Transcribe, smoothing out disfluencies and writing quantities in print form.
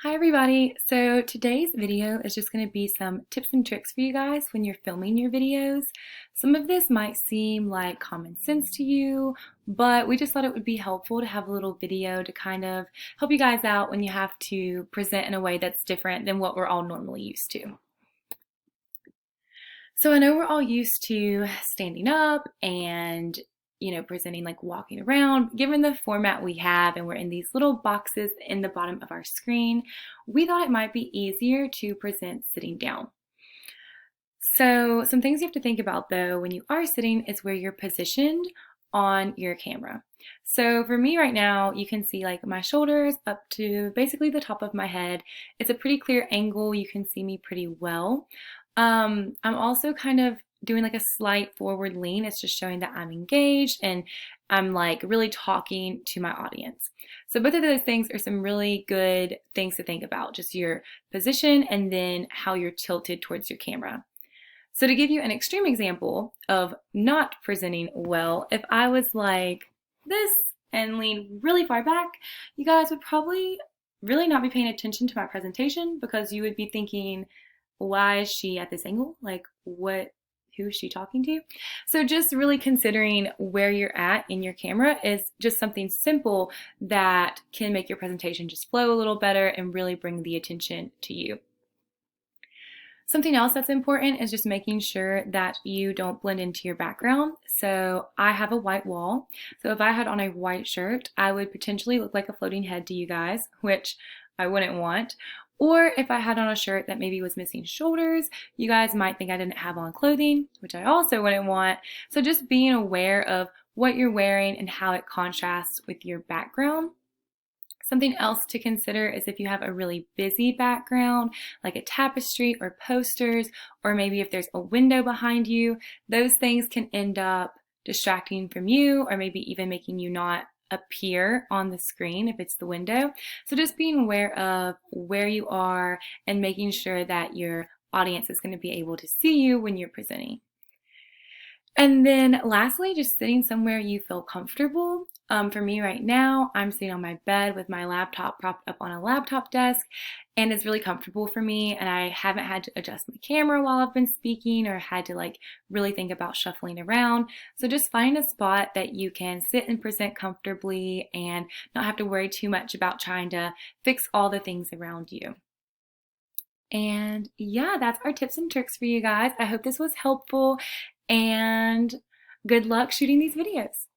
Hi everybody! So today's video is just going to be some tips and tricks for you guys when you're filming your videos. Some of this might seem like common sense to you, but we just thought it would be helpful to have a little video to kind of help you guys out when you have to present in a way that's different than what we're all normally used to. So I know we're all used to standing up and presenting like walking around. Given the format we have and we're in these little boxes in the bottom of our screen, we thought it might be easier to present sitting down. So some things you have to think about though when you are sitting is where you're positioned on your camera. So for me right now, you can see like my shoulders up to basically the top of my head. It's a pretty clear angle. You can see me pretty well. I'm also kind of doing like a slight forward lean. It's just showing that I'm engaged and I'm like really talking to my audience. So both of those things are some really good things to think about, just your position and then how you're tilted towards your camera. So to give you an extreme example of not presenting well, if I was like this and leaned really far back, you guys would probably really not be paying attention to my presentation because you would be thinking, why is she at this angle? Like who is she talking to? So just really considering where you're at in your camera is just something simple that can make your presentation just flow a little better and really bring the attention to you. Something else that's important is just making sure that you don't blend into your background. So I have a white wall. So if I had on a white shirt, I would potentially look like a floating head to you guys, which I wouldn't want. Or if I had on a shirt that maybe was missing shoulders, you guys might think I didn't have on clothing, which I also wouldn't want. So just being aware of what you're wearing and how it contrasts with your background. Something else to consider is if you have a really busy background, like a tapestry or posters, or maybe if there's a window behind you, those things can end up distracting from you or maybe even making you not appear on the screen if it's the window. So just being aware of where you are and making sure that your audience is going to be able to see you when you're presenting. And then lastly, just sitting somewhere you feel comfortable. For me right now, I'm sitting on my bed with my laptop propped up on a laptop desk, and it's really comfortable for me, and I haven't had to adjust my camera while I've been speaking or had to like really think about shuffling around. So just find a spot that you can sit and present comfortably and not have to worry too much about trying to fix all the things around you. And yeah, that's our tips and tricks for you guys. I hope this was helpful and good luck shooting these videos.